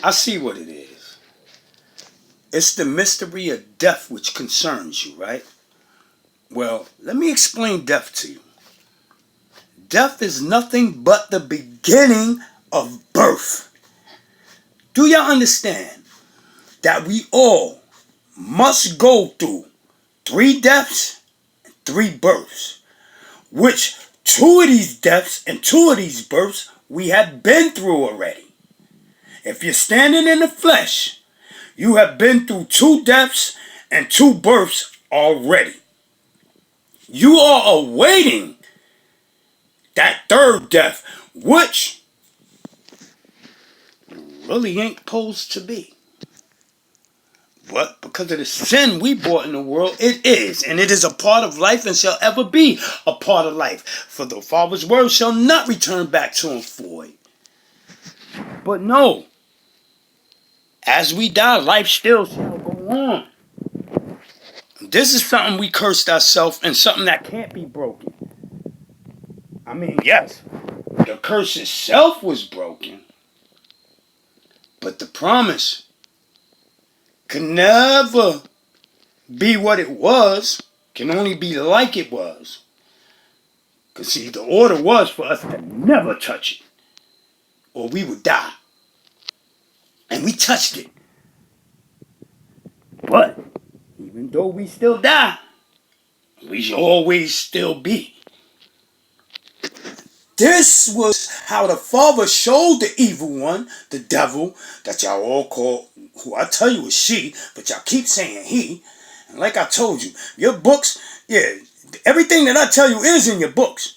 I see what it is. It's the mystery of death which concerns you, right? Well, let me explain death to you. Death is nothing but the beginning of birth. Do y'all understand that we all must go through 3 deaths, 3 births, which 2 of these deaths and 2 of these births we have been through already. If you're standing in the flesh, you have been through 2 deaths and 2 births already. You are awaiting that 3rd death, which really ain't supposed to be. But because of the sin we brought in the world, it is. And it is a part of life and shall ever be a part of life. For the Father's word shall not return back to him void. But no, as we die, life still shall go on. This is something we cursed ourselves and something that can't be broken. I mean, yes, the curse itself was broken. But the promise could never be what it was. Can only be like it was. Because see, the order was for us to never touch it. Or we would die. And we touched it. But even though we still die, we should always still be. This was how the Father showed the evil one, the devil, that y'all all call, who I tell you is she, but y'all keep saying he. And like I told you, your books, yeah, everything that I tell you is in your books.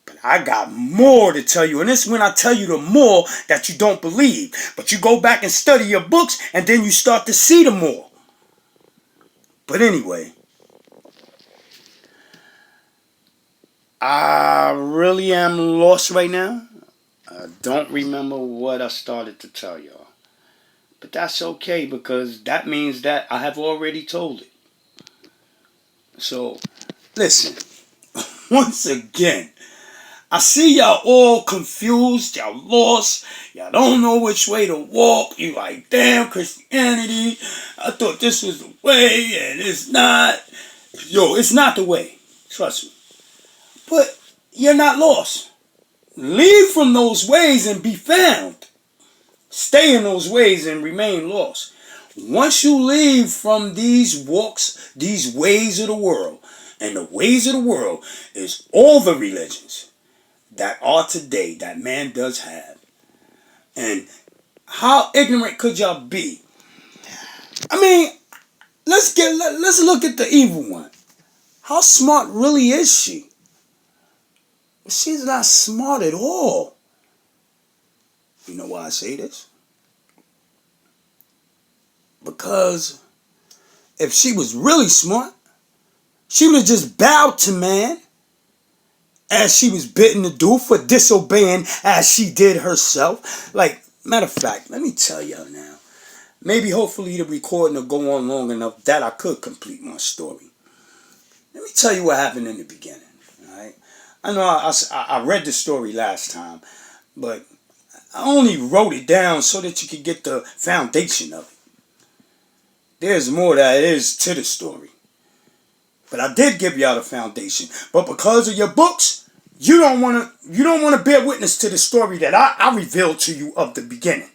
But I got more to tell you. And this is when I tell you the more that you don't believe. But you go back and study your books, and then you start to see the more. But anyway, I really am lost right now. I don't remember what I started to tell y'all. But that's okay, because that means that I have already told it. So, listen. Once again, I see y'all all confused. Y'all lost. Y'all don't know which way to walk. You like, damn, Christianity. I thought this was the way, and it's not. Yo, it's not the way. Trust me. But you're not lost. Leave from those ways and be found. Stay in those ways and remain lost. Once you leave from these walks, these ways of the world, and the ways of the world is all the religions that are today that man does have. And how ignorant could y'all be? I mean, let's look at the evil one. How smart really is she? She's not smart at all. You know why I say this? Because if she was really smart, she would have just bowed to man as she was bidden to do for disobeying as she did herself. Like, matter of fact, let me tell y'all now. Maybe hopefully the recording will go on long enough that I could complete my story. Let me tell you what happened in the beginning. Alright? I know I read the story last time, but I only wrote it down so that you could get the foundation of it. There's more that is to the story. But I did give y'all the foundation. But because of your books, you don't want to bear witness to the story that I revealed to you of the beginning.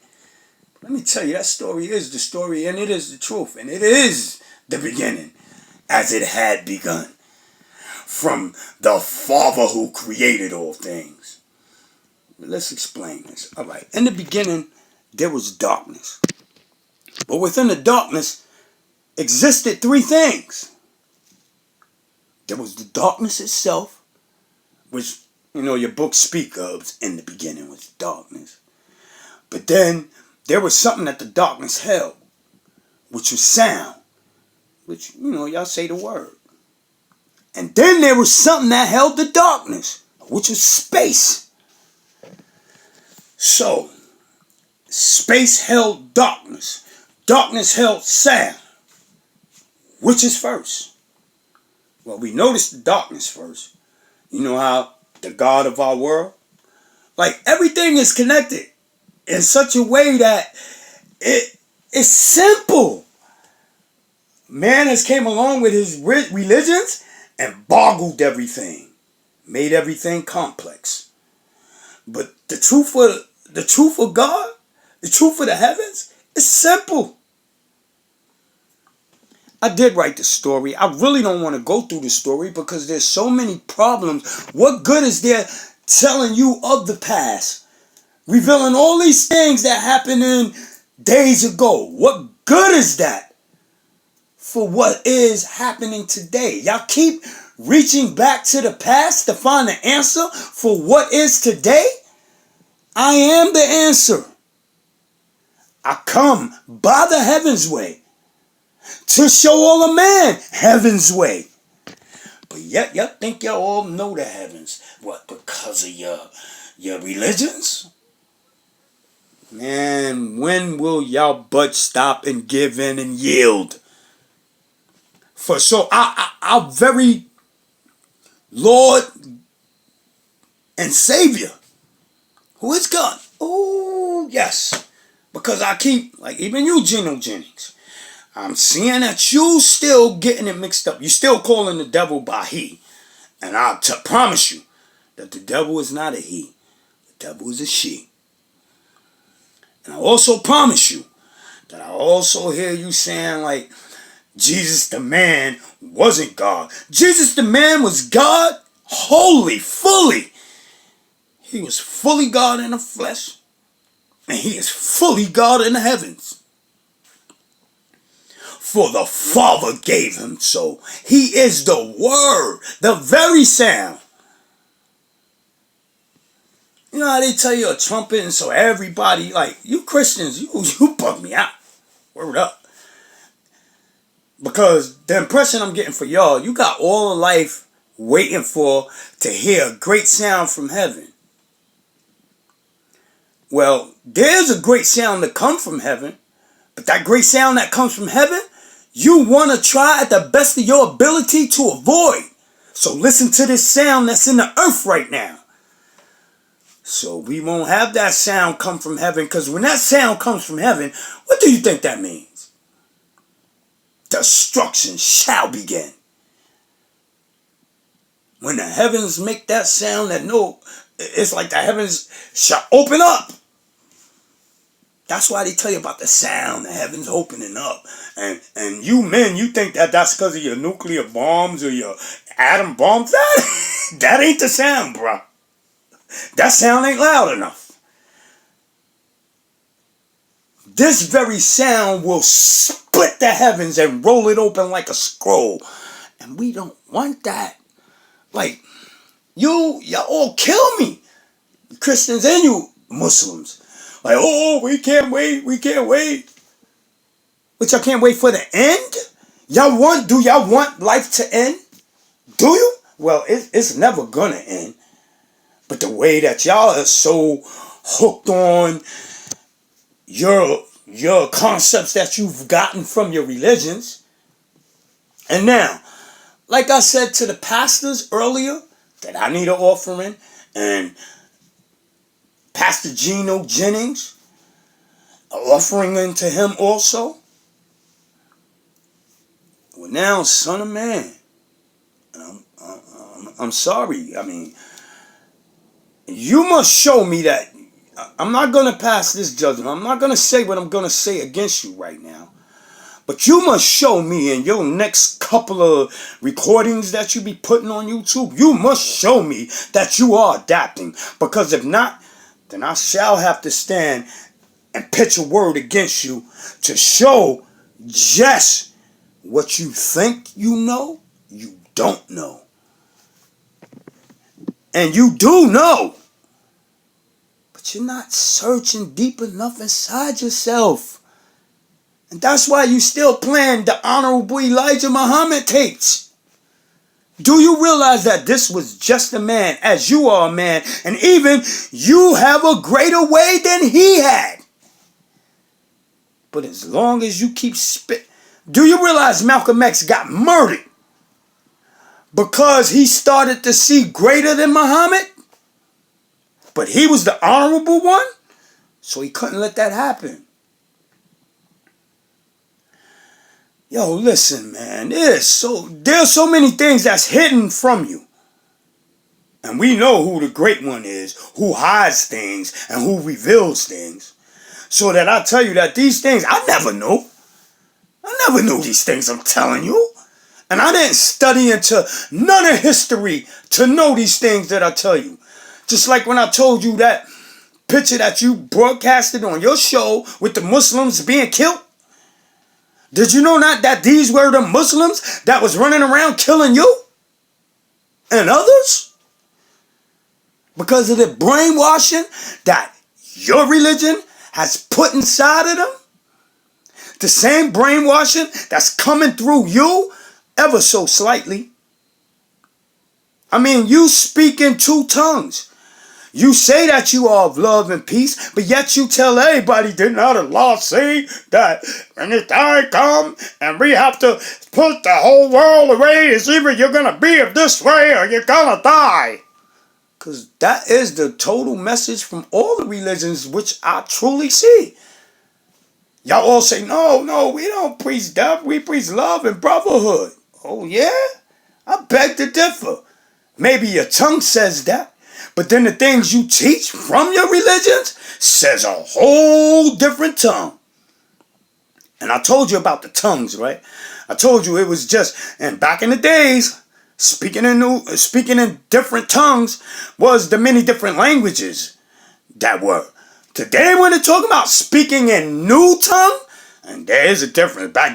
Let me tell you, that story is the story, and it is the truth, and it is the beginning, as it had begun, from the Father who created all things. Let's explain this. All right. In the beginning, there was darkness. But within the darkness existed 3 things. There was the darkness itself, which, your books speak of in the beginning was darkness. But then there was something that the darkness held, which was sound, which, y'all say the word. And then there was something that held the darkness, which was space. So, space held darkness. Darkness held sound. Which is first? Well, we noticed the darkness first. You know how the God of our world? Like, everything is connected in such a way that It's simple. Man has came along with his religions and boggled everything, made everything complex. But the truth of God, the truth of the heavens, is simple. I did write the story. I really don't want to go through the story because there's so many problems. What good is there telling you of the past? Revealing all these things that happened in days ago. What good is that for what is happening today? Y'all keep reaching back to the past to find the answer for what is today. I am the answer. I come by the heaven's way to show all of man heaven's way. But yet y'all think y'all all know the heavens. What, because of your religions? Man, when will y'all butt stop and give in and yield? For so our very Lord and Savior, who is God. Oh, yes. Because I keep, like even you, Geno Jennings, I'm seeing that you still getting it mixed up. You still calling the devil by he. And I'll promise you that the devil is not a he. The devil is a she. And I also promise you that I also hear you saying like Jesus the man wasn't God. Jesus the man was God wholly, fully. He was fully God in the flesh. And he is fully God in the heavens. For the Father gave him so. He is the Word, the very sound. You know how they tell you a trumpet and so everybody, like, you Christians, you bug me out. Word up. Because the impression I'm getting for y'all, you got all of life waiting for to hear a great sound from heaven. Well, there's a great sound that comes from heaven, but that great sound that comes from heaven, you want to try at the best of your ability to avoid. So listen to this sound that's in the earth right now. So we won't have that sound come from heaven, because when that sound comes from heaven, what do you think that means? Destruction shall begin. When the heavens make that sound, that no, it's like the heavens shall open up. That's why they tell you about the sound, the heavens opening up. And you men, you think that that's because of your nuclear bombs or your atom bombs. That ain't the sound, bro. That sound ain't loud enough. This very sound will split the heavens and roll it open like a scroll. And we don't want that. Like, y'all all kill me. Christians and you Muslims. Like, oh, we can't wait. But y'all can't wait for the end? Do y'all want life to end? Do you? Well, it's never gonna end. But the way that y'all are so hooked on your concepts that you've gotten from your religions. And now, like I said to the pastors earlier, that I need an offering, and Pastor Geno Jennings, an offering unto him also. Well, now, Son of Man, I'm sorry. I mean, you must show me that. I'm not going to pass this judgment. I'm not going to say what I'm going to say against you right now. But you must show me in your next couple of recordings that you be putting on YouTube, you must show me that you are adapting. Because if not, then I shall have to stand and pitch a word against you to show just what you think you know, you don't know. And you do know. But you're not searching deep enough inside yourself. And that's why you still playing the Honorable Elijah Muhammad tapes. Do you realize that this was just a man as you are a man, and even you have a greater way than he had? But as long as you keep spit, do you realize Malcolm X got murdered because he started to see greater than Muhammad? But he was the honorable one, so he couldn't let that happen. Yo, listen, man. There's so many things that's hidden from you. And we know who the great one is, who hides things and who reveals things. So that I tell you that these things I never knew. I never knew these things I'm telling you. And I didn't study into none of history to know these things that I tell you. Just like when I told you that picture that you broadcasted on your show with the Muslims being killed. Did you know not that these were the Muslims that was running around killing you and others? Because of the brainwashing that your religion has put inside of them? The same brainwashing that's coming through you ever so slightly. I mean, you speak in two tongues. You say that you are of love and peace, but yet you tell everybody, did not Allah say that when the time comes and we have to put the whole world away, it's either you're going to be of this way or you're going to die. Because that is the total message from all the religions which I truly see. Y'all all say, no, we don't preach death, we preach love and brotherhood. Oh yeah? I beg to differ. Maybe your tongue says that. But then the things you teach from your religions says a whole different tongue. And I told you about the tongues, right? I told you it was just, and back in the days, speaking in different tongues was the many different languages that were. Today when they're talking about speaking in new tongue, and there is a difference. Back then